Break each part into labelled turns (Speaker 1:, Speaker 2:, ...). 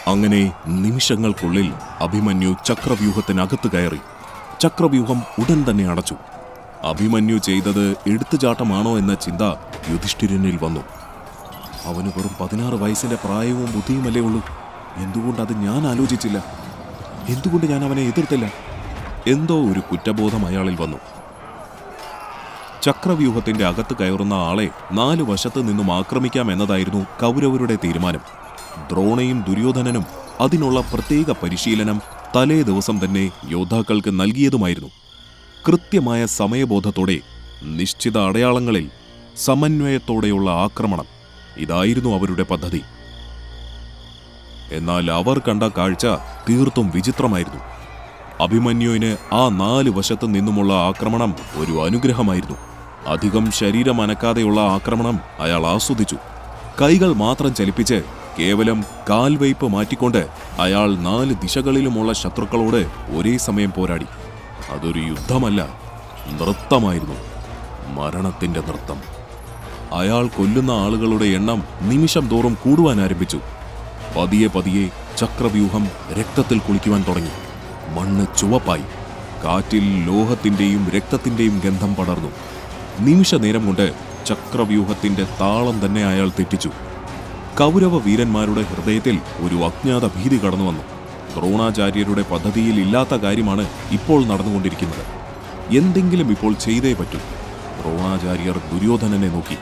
Speaker 1: അങ്ങനെ നിമിഷങ്ങൾക്കുള്ളിൽ അഭിമന്യു ചക്രവ്യൂഹത്തിനകത്ത് കയറി. ചക്രവ്യൂഹം ഉടൻ തന്നെ അടച്ചു. അഭിമന്യു ചെയ്തത് എടുത്തുചാട്ടമാണോ എന്ന ചിന്ത യുധിഷ്ഠിരനിൽ വന്നു. അവന് വെറും 16 വയസ്സിന്റെ പ്രായവും ബുദ്ധിയുമല്ലേ ഉള്ളൂ. എന്തുകൊണ്ടത് ഞാൻ ആലോചിച്ചില്ല? എന്തുകൊണ്ട് ഞാൻ അവനെ എതിർത്തില്ല? എന്തോ ഒരു കുറ്റബോധം അയാളിൽ വന്നു. ചക്രവ്യൂഹത്തിന്റെ അകത്ത് കയറുന്ന ആളെ 4 വശത്തു നിന്നും ആക്രമിക്കാമെന്നതായിരുന്നു കൗരവരുടെ തീരുമാനം. ദ്രോണയും ദുര്യോധനനും അതിനുള്ള പ്രത്യേക പരിശീലനം തലേ ദിവസം തന്നെ യോദ്ധാക്കൾക്ക് നൽകിയതുമായിരുന്നു. കൃത്യമായ സമയബോധത്തോടെ, നിശ്ചിത അടയാളങ്ങളിൽ, സമന്വയത്തോടെയുള്ള ആക്രമണം, ഇതായിരുന്നു അവരുടെ പദ്ധതി. എന്നാൽ അവർ കണ്ട കാഴ്ച തീർത്തും വിചിത്രമായിരുന്നു. അഭിമന്യുവിന് ആ 4 വശത്തു നിന്നുമുള്ള ആക്രമണം ഒരു അനുഗ്രഹമായിരുന്നു. അധികം ശരീരം അനക്കാതെയുള്ള ആക്രമണം അയാൾ ആസ്വദിച്ചു. കൈകൾ മാത്രം ചലിപ്പിച്ച് കേവലം കാൽവയ്പ് മാറ്റിക്കൊണ്ട് അയാൾ 4 ദിശകളിലുമുള്ള ശത്രുക്കളോട് ഒരേ സമയം പോരാടി. അതൊരു യുദ്ധമല്ല, നൃത്തമായിരുന്നു. മരണത്തിന്റെ നൃത്തം. അയാൾ കൊല്ലുന്ന ആളുകളുടെ എണ്ണം നിമിഷം തോറും കൂടുവാൻ ആരംഭിച്ചു. പതിയെ പതിയെ ചക്രവ്യൂഹം രക്തത്തിൽ കുളിക്കുവാൻ തുടങ്ങി. മണ്ണ് ചുവപ്പായി. കാറ്റിൽ ലോഹത്തിന്റെയും രക്തത്തിന്റെയും ഗന്ധം പടർന്നു. നിമിഷനേരം കൊണ്ട് ചക്രവ്യൂഹത്തിന്റെ താളം തന്നെ അയാൾ തെറ്റിച്ചു. കൗരവ വീരന്മാരുടെ ഹൃദയത്തിൽ ഒരു അജ്ഞാത ഭീതി കടന്നു വന്നു. ദ്രോണാചാര്യരുടെ പദ്ധതിയിൽ ഇല്ലാത്ത കാര്യമാണ് ഇപ്പോൾ നടന്നുകൊണ്ടിരിക്കുന്നത്. എന്തെങ്കിലും ഇപ്പോൾ ചെയ്തേ പറ്റൂ. ദ്രോണാചാര്യർ ദുര്യോധനനെ നോക്കി.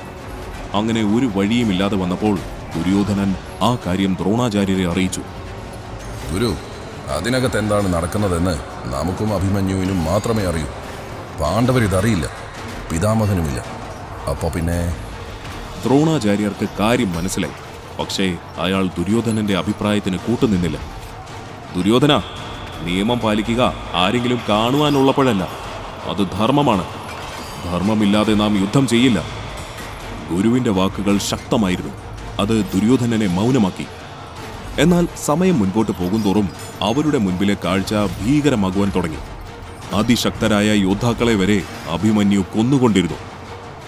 Speaker 1: അങ്ങനെ ഒരു വഴിയുമില്ലാതെ വന്നപ്പോൾ ദുര്യോധനൻ ആ കാര്യം ദ്രോണാചാര്യരെ അറിയിച്ചു.
Speaker 2: ഗുരു, അതിനകത്ത് എന്താണ് നടക്കുന്നതെന്ന് നമുക്കും അഭിമന്യുവിനും മാത്രമേ അറിയൂ. പാണ്ഡവരിതറിയില്ല, പിതാമഹനുമില്ല. അപ്പോ പിന്നെ?
Speaker 1: ദ്രോണാചാര്യർക്ക് കാര്യം മനസ്സിലായി. പക്ഷേ അയാൾ ദുര്യോധനന്റെ അഭിപ്രായത്തിന് കൂട്ടുനിന്നില്ല. ദുര്യോധന, നിയമം പാലിക്കുക ആരെങ്കിലും കാണുവാനുള്ളപ്പോഴല്ല. അത് ധർമ്മമാണ്. ധർമ്മമില്ലാതെ നാം യുദ്ധം ചെയ്യില്ല. ഗുരുവിന്റെ വാക്കുകൾ ശക്തമായിരുന്നു. അത് ദുര്യോധനനെ മൗനമാക്കി. എന്നാൽ സമയം മുൻപോട്ട് പോകുന്തോറും അവരുടെ മുൻപിലെ കാഴ്ച ഭീകരമാകുവാൻ തുടങ്ങി. അതിശക്തരായ യോദ്ധാക്കളെ വരെ അഭിമന്യു കൊന്നുകൊണ്ടിരുന്നു.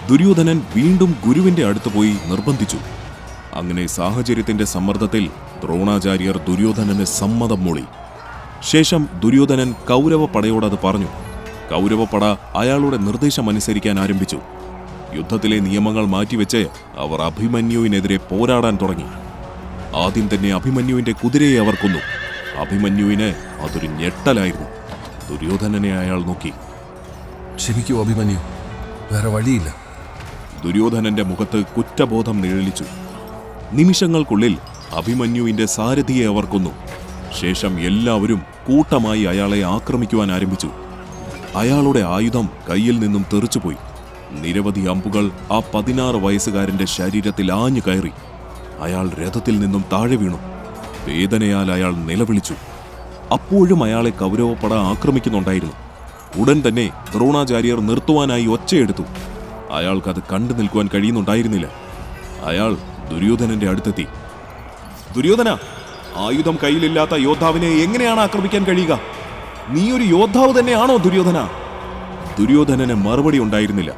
Speaker 1: ദുര്യോധനൻ വീണ്ടും ഗുരുവിന്റെ അടുത്ത് പോയി നിർബന്ധിച്ചു. അങ്ങനെ സാഹചര്യത്തിന്റെ സമ്മർദ്ദത്തിൽ ദ്രോണാചാര്യർ ദുര്യോധനന് സമ്മതം മൂളി. ശേഷം ദുര്യോധനൻ കൗരവപ്പടയോടത് പറഞ്ഞു. കൗരവപ്പട അയാളുടെ നിർദ്ദേശമനുസരിക്കാൻ ആരംഭിച്ചു. യുദ്ധത്തിലെ നിയമങ്ങൾ മാറ്റിവെച്ച് അവർ അഭിമന്യുവിനെതിരെ പോരാടാൻ തുടങ്ങി. ആദ്യം തന്നെ അഭിമന്യുവിന്റെ കുതിരയെ അവർ കൊന്നു. അഭിമന്യുവിന് അതൊരു ഞെട്ടലായിരുന്നു. ദുര്യോധനനെ അയാൾ നോക്കി.
Speaker 2: ക്ഷമിക്കൂ അഭിമന്യു, വേറെ വഴിയില്ല.
Speaker 1: ദുര്യോധനന്റെ മുഖത്ത് കുറ്റബോധം നിഴലിച്ചു. നിമിഷങ്ങൾക്കുള്ളിൽ അഭിമന്യുവിന്റെ സാരഥിയെ അവർ കൊന്നു. ശേഷം എല്ലാവരും കൂട്ടമായി അയാളെ ആക്രമിക്കുവാൻ ആരംഭിച്ചു. അയാളുടെ ആയുധം കയ്യിൽ നിന്നും തെറിച്ചുപോയി. നിരവധി അമ്പുകൾ ആ 16 വയസ്സുകാരന്റെ ശരീരത്തിൽ ആഞ്ഞു കയറി. അയാൾ രഥത്തിൽ നിന്നും താഴെ വീണു. വേദനയാൽ അയാൾ നിലവിളിച്ചു. അപ്പോഴും അയാളെ കൗരവപ്പട ആക്രമിക്കുന്നുണ്ടായിരുന്നു. ഉടൻ തന്നെ ദ്രോണാചാര്യർ നിർത്തുവാനായി ഒച്ചയെടുത്തു. അയാൾക്കത് കണ്ടു നിൽക്കുവാൻ കഴിയുന്നുണ്ടായിരുന്നില്ല. അയാൾ ദുര്യോധനന്റെ അടുത്തെത്തി. ദുര്യോധന, ആയുധം കയ്യിലില്ലാത്ത യോദ്ധാവിനെ എങ്ങനെയാണ് ആക്രമിക്കാൻ കഴിയുക? നീ ഒരു യോദ്ധാവ് തന്നെയാണോ ദുര്യോധന? ദുര്യോധനന് മറുപടി ഉണ്ടായിരുന്നില്ല.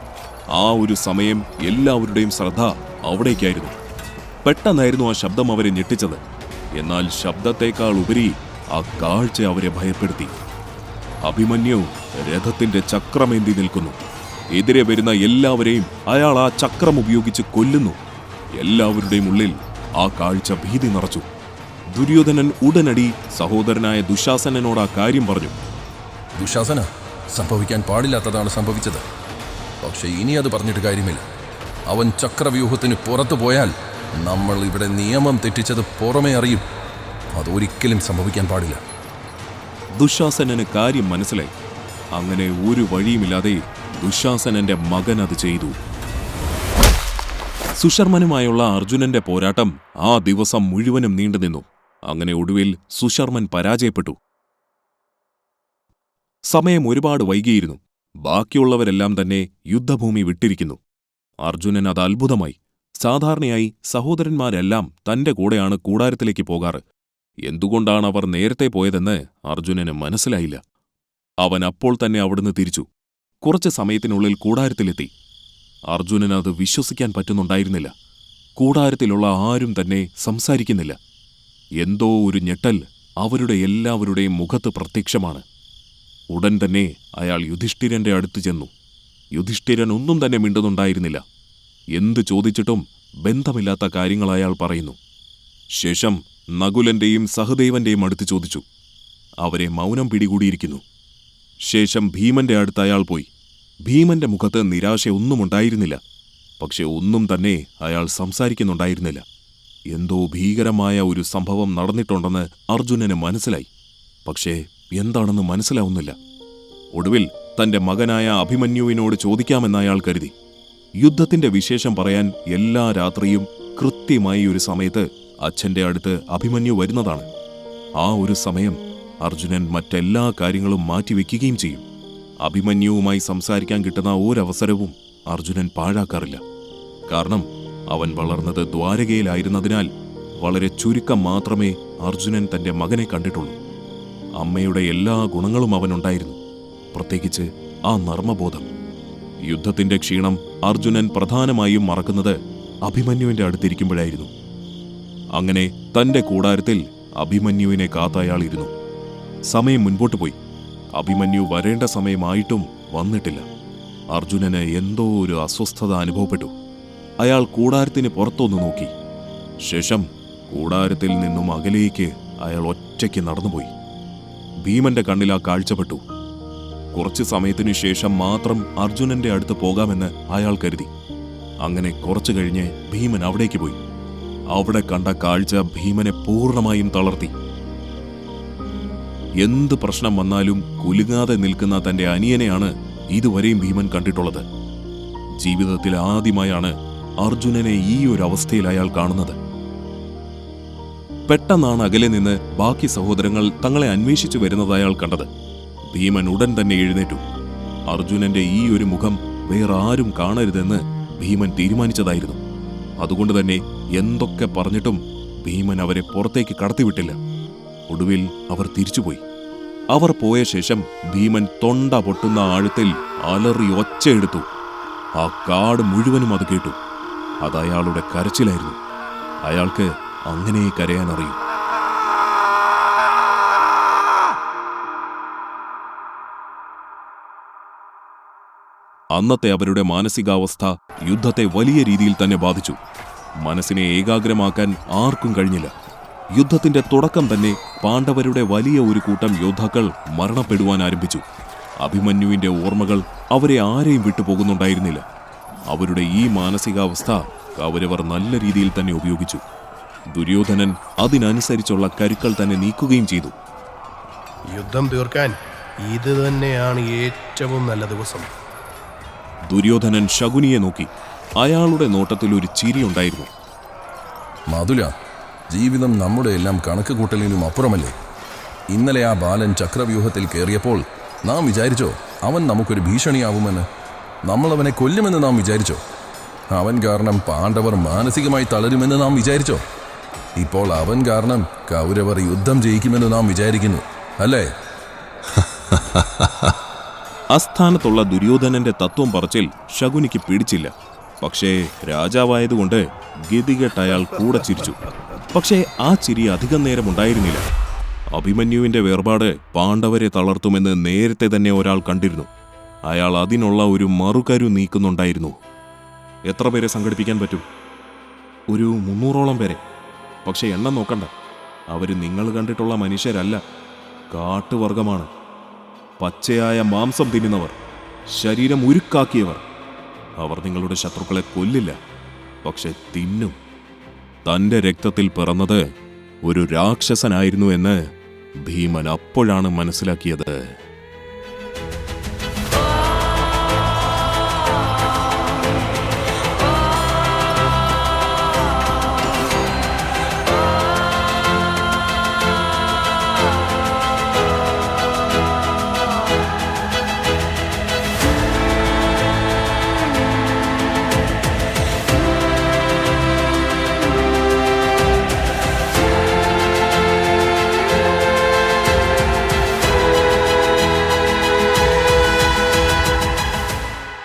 Speaker 1: ആ ഒരു സമയം എല്ലാവരുടെയും ശ്രദ്ധ അവിടേക്കായിരുന്നു. പെട്ടെന്നായിരുന്നു ആ ശബ്ദം അവരെ ഞെട്ടിച്ചത്. എന്നാൽ ശബ്ദത്തേക്കാൾ ഉപരി ആ കാഴ്ച അവരെ ഭയപ്പെടുത്തി. അഭിമന്യു രഥത്തിന്റെ ചക്രമേന്തി നിൽക്കുന്നു. എതിരെ വരുന്ന എല്ലാവരെയും അയാൾ ആ ചക്രം ഉപയോഗിച്ച് കൊല്ലുന്നു. എല്ലാവരുടെയും ഉള്ളിൽ ആ കാഴ്ച ഭീതി നിറച്ചു. ദുര്യോധനൻ ഉടനടി സഹോദരനായ ദുശാസനനോട് ആ കാര്യം പറഞ്ഞു.
Speaker 2: ദുശാസന, സംഭവിക്കാൻ പാടില്ലാത്തതാണ് സംഭവിച്ചത്. പക്ഷെ ഇനി അത് പറഞ്ഞിട്ട് കാര്യമില്ല. അവൻ ചക്രവ്യൂഹത്തിന് പുറത്തു പോയാൽ നമ്മൾ ഇവിടെ നിയമം തെറ്റിച്ചത് പുറമേ അറിയും. അതൊരിക്കലും സംഭവിക്കാൻ പാടില്ല.
Speaker 1: ദുശാസനന് കാര്യം മനസ്സിലായി. അങ്ങനെ ഒരു വഴിയുമില്ലാതെ ദുശാസനന്റെ മകൻ അത് ചെയ്തു. സുശർമനുമായുള്ള അർജുനന്റെ പോരാട്ടം ആ ദിവസം മുഴുവനും നീണ്ടുനിന്നു. അങ്ങനെ ഒടുവിൽ സുശർമൻ പരാജയപ്പെട്ടു. സമയം ഒരുപാട് വൈകിയിരുന്നു. ബാക്കിയുള്ളവരെല്ലാം തന്നെ യുദ്ധഭൂമി വിട്ടിരിക്കുന്നു. അർജുനൻ അത് അത്ഭുതമായി. സാധാരണയായി സഹോദരന്മാരെല്ലാം തന്റെ കൂടെയാണ് കൂടാരത്തിലേക്ക് പോകാറ്. എന്തുകൊണ്ടാണ് അവർ നേരത്തെ പോയതെന്ന് അർജുനന് മനസ്സിലായില്ല. അവൻ അപ്പോൾ തന്നെ അവിടുന്ന് തിരിച്ചു. കുറച്ച് സമയത്തിനുള്ളിൽ കൂടാരത്തിലെത്തി. അർജുനന് അത് വിശ്വസിക്കാൻ പറ്റുന്നുണ്ടായിരുന്നില്ല. കൂടാരത്തിലുള്ള ആരും തന്നെ സംസാരിക്കുന്നില്ല. എന്തോ ഒരു ഞെട്ടൽ അവരുടെ എല്ലാവരുടെയും മുഖത്ത് പ്രത്യക്ഷമാണ്. ഉടൻ തന്നെ അയാൾ യുധിഷ്ഠിരന്റെ അടുത്ത് ചെന്നു. യുധിഷ്ഠിരൻ ഒന്നും തന്നെ മിണ്ടുന്നുണ്ടായിരുന്നില്ല. എന്തു ചോദിച്ചിട്ടും ബന്ധമില്ലാത്ത കാര്യങ്ങൾ അയാൾ പറയുന്നു. ശേഷം നകുലന്റെയും സഹദേവന്റെയും അടുത്ത് ചോദിച്ചു. അവരെ മൗനം പിടികൂടിയിരിക്കുന്നു. ശേഷം ഭീമന്റെ അടുത്ത് അയാൾ പോയി. ഭീമന്റെ മുഖത്ത് നിരാശയൊന്നുമുണ്ടായിരുന്നില്ല. പക്ഷെ ഒന്നും തന്നെ അയാൾ സംസാരിക്കുന്നുണ്ടായിരുന്നില്ല. എന്തോ ഭീകരമായ ഒരു സംഭവം നടന്നിട്ടുണ്ടെന്ന് അർജുനന് മനസ്സിലായി. പക്ഷേ എന്താണെന്ന് മനസ്സിലാവുന്നില്ല. ഒടുവിൽ തന്റെ മകനായ അഭിമന്യുവിനോട് ചോദിക്കാമെന്ന് അയാൾ കരുതി. യുദ്ധത്തിന്റെ വിശേഷം പറയാൻ എല്ലാ രാത്രിയും കൃത്യമായി ഒരു സമയത്ത് അച്ഛന്റെ അടുത്ത് അഭിമന്യു വരുന്നതാണ്. ആ ഒരു സമയം അർജുനൻ മറ്റെല്ലാ കാര്യങ്ങളും മാറ്റിവെക്കുകയും ചെയ്യും. അഭിമന്യുവുമായി സംസാരിക്കാൻ കിട്ടുന്ന ഒരവസരവും അർജുനൻ പാഴാക്കാറില്ല. കാരണം അവൻ വളർന്നത് ദ്വാരകയിലായിരുന്നതിനാൽ വളരെ ചുരുക്കം മാത്രമേ അർജുനൻ തന്റെ മകനെ കണ്ടിട്ടുള്ളൂ. അമ്മയുടെ എല്ലാ ഗുണങ്ങളും അവനുണ്ടായിരുന്നു, പ്രത്യേകിച്ച് ആ നർമ്മബോധം. യുദ്ധത്തിന്റെ ക്ഷീണം അർജുനൻ പ്രധാനമായും മറക്കുന്നത് അഭിമന്യുവിന്റെ അടുത്തിരിക്കുമ്പോഴായിരുന്നു. അങ്ങനെ തന്റെ കൂടാരത്തിൽ അഭിമന്യുവിനെ കാത്തയാളിരുന്നു. സമയം മുൻപോട്ട് പോയി. അഭിമന്യു വരേണ്ട സമയമായിട്ടും വന്നിട്ടില്ല. അർജുനന് എന്തോ ഒരു അസ്വസ്ഥത അനുഭവപ്പെട്ടു. അയാൾ കൂടാരത്തിന് പുറത്തൊന്നു നോക്കി. ശേഷം കൂടാരത്തിൽ നിന്നും അകലേക്ക് അയാൾ ഒറ്റയ്ക്ക് നടന്നുപോയി. ഭീമന്റെ കണ്ണിൽ ആ കാഴ്ചപ്പെട്ടു. കുറച്ചു സമയത്തിനു ശേഷം മാത്രം അർജുനന്റെ അടുത്ത് പോകാമെന്ന് അയാൾ കരുതി. അങ്ങനെ കുറച്ചു കഴിഞ്ഞ് ഭീമൻ അവിടേക്ക് പോയി. അവിടെ കണ്ട കാഴ്ച ഭീമനെ പൂർണ്ണമായും തളർത്തി. എന്ത് പ്രശ്നം വന്നാലും കുലുങ്ങാതെ നിൽക്കുന്ന തന്റെ അനിയനെയാണ് ഇതുവരെയും ഭീമൻ കണ്ടിട്ടുള്ളത്. ജീവിതത്തിൽ ആദ്യമായാണ് അർജുനനെ ഈ ഒരു അവസ്ഥയിൽ അയാൾ കാണുന്നത്. പെട്ടെന്നാണ് അകലെ നിന്ന് ബാക്കി സഹോദരങ്ങൾ തങ്ങളെ അന്വേഷിച്ചു വരുന്നത് അയാൾ കണ്ടത്. ഭീമൻ ഉടൻ തന്നെ എഴുന്നേറ്റു. അർജുനന്റെ ഈ ഒരു മുഖം വേറെ ആരും കാണരുതെന്ന് ഭീമൻ തീരുമാനിച്ചതായിരുന്നു. അതുകൊണ്ട് തന്നെ എന്തൊക്കെ പറഞ്ഞിട്ടും ഭീമൻ അവരെ പുറത്തേക്ക് കടത്തിവിട്ടില്ല. ഒടുവിൽ അവർ തിരിച്ചുപോയി. അവർ പോയ ശേഷം ഭീമൻ തൊണ്ട പൊട്ടുന്ന ആഴത്തിൽ അലറി ഒച്ചയെടുത്തു. ആ കാട് മുഴുവനും അത് കേട്ടു. അത് അയാളുടെ കരച്ചിലായിരുന്നു. അയാൾക്ക് അങ്ങനെ കരയാനറിയും. അന്നത്തെ അവരുടെ മാനസികാവസ്ഥ യുദ്ധത്തെ വലിയ രീതിയിൽ തന്നെ ബാധിച്ചു. മനസ്സിനെ ഏകാഗ്രമാക്കാൻ ആർക്കും കഴിഞ്ഞില്ല. യുദ്ധത്തിന്റെ തുടക്കം തന്നെ പാണ്ഡവരുടെ വലിയ ഒരു കൂട്ടം യോദ്ധാക്കൾ മരണപ്പെടുവാൻ ആരംഭിച്ചു. അഭിമന്യുവിന്റെ ഓർമ്മകൾ അവരെ ആരെയും വിട്ടുപോകുന്നുണ്ടായിരുന്നില്ല. അവരുടെ ഈ മാനസികാവസ്ഥ കൗരവർ നല്ല രീതിയിൽ തന്നെ ഉപയോഗിച്ചു. ദുര്യോധനൻ അതിനനുസരിച്ചുള്ള കരുക്കൾ തന്നെ നീക്കുകയും ചെയ്തു.
Speaker 3: യുദ്ധം തീർക്കാൻ ഇത് തന്നെയാണ് ഏറ്റവും നല്ല ദിവസം.
Speaker 1: ദുര്യോധനൻ ശകുനിയെ നോക്കി. അയാളുടെ നോട്ടത്തിൽ ഒരു ചിരിയുണ്ടായിരുന്നു.
Speaker 2: മാതുല, ജീവിതം നമ്മുടെ എല്ലാം കണക്ക് കൂട്ടലിനും അപ്പുറമല്ലേ? ഇന്നലെ ആ ബാലൻ ചക്രവ്യൂഹത്തിൽ കയറിയപ്പോൾ നാം വിചാരിച്ചോ അവൻ നമുക്കൊരു ഭീഷണിയാവുമെന്ന്? നമ്മൾ അവനെ കൊല്ലുമെന്ന് നാം വിചാരിച്ചോ? അവൻ കാരണം പാണ്ഡവർ മാനസികമായി തളരുമെന്ന് നാം വിചാരിച്ചോ? ഇപ്പോൾ അവൻ കാരണം കൗരവർ യുദ്ധം ജയിക്കുമെന്ന് നാം വിചാരിക്കുന്നു, അല്ലേ?
Speaker 1: അസ്ഥാനത്തുള്ള ദുര്യോധനന്റെ തത്വം പറച്ചിൽ ശകുനിക്ക് പിടിച്ചില്ല. പക്ഷേ രാജാവായതുകൊണ്ട് ഗതികെട്ട് അയാൾ കൂടെ ചിരിച്ചു. പക്ഷേ ആ ചിരി അധികം നേരം ഉണ്ടായിരുന്നില്ല. അഭിമന്യുവിന്റെ വേർപാട് പാണ്ഡവരെ തളർത്തുമെന്ന് നേരത്തെ തന്നെ ഒരാൾ കണ്ടിരുന്നു. അയാൾ അതിനുള്ള ഒരു മറുകരു നീക്കുന്നുണ്ടായിരുന്നു. എത്ര പേരെ സംഘടിപ്പിക്കാൻ പറ്റും? ഒരു 300ഓളം പേരെ. പക്ഷെ എണ്ണം നോക്കണ്ട. അവര് നിങ്ങൾ കണ്ടിട്ടുള്ള മനുഷ്യരല്ല, കാട്ടുവർഗമാണ്. പച്ചയായ മാംസം തിന്നുന്നവർ, ശരീരം ഉരുക്കാക്കിയവർ. അവർ നിങ്ങളുടെ ശത്രുക്കളെ കൊല്ലില്ല, പക്ഷെ തിന്നും. തന്റെ രക്തത്തിൽ പിറന്നത് ഒരു രാക്ഷസനായിരുന്നു എന്ന് ഭീമൻ അപ്പോഴാണ് മനസ്സിലാക്കിയത്.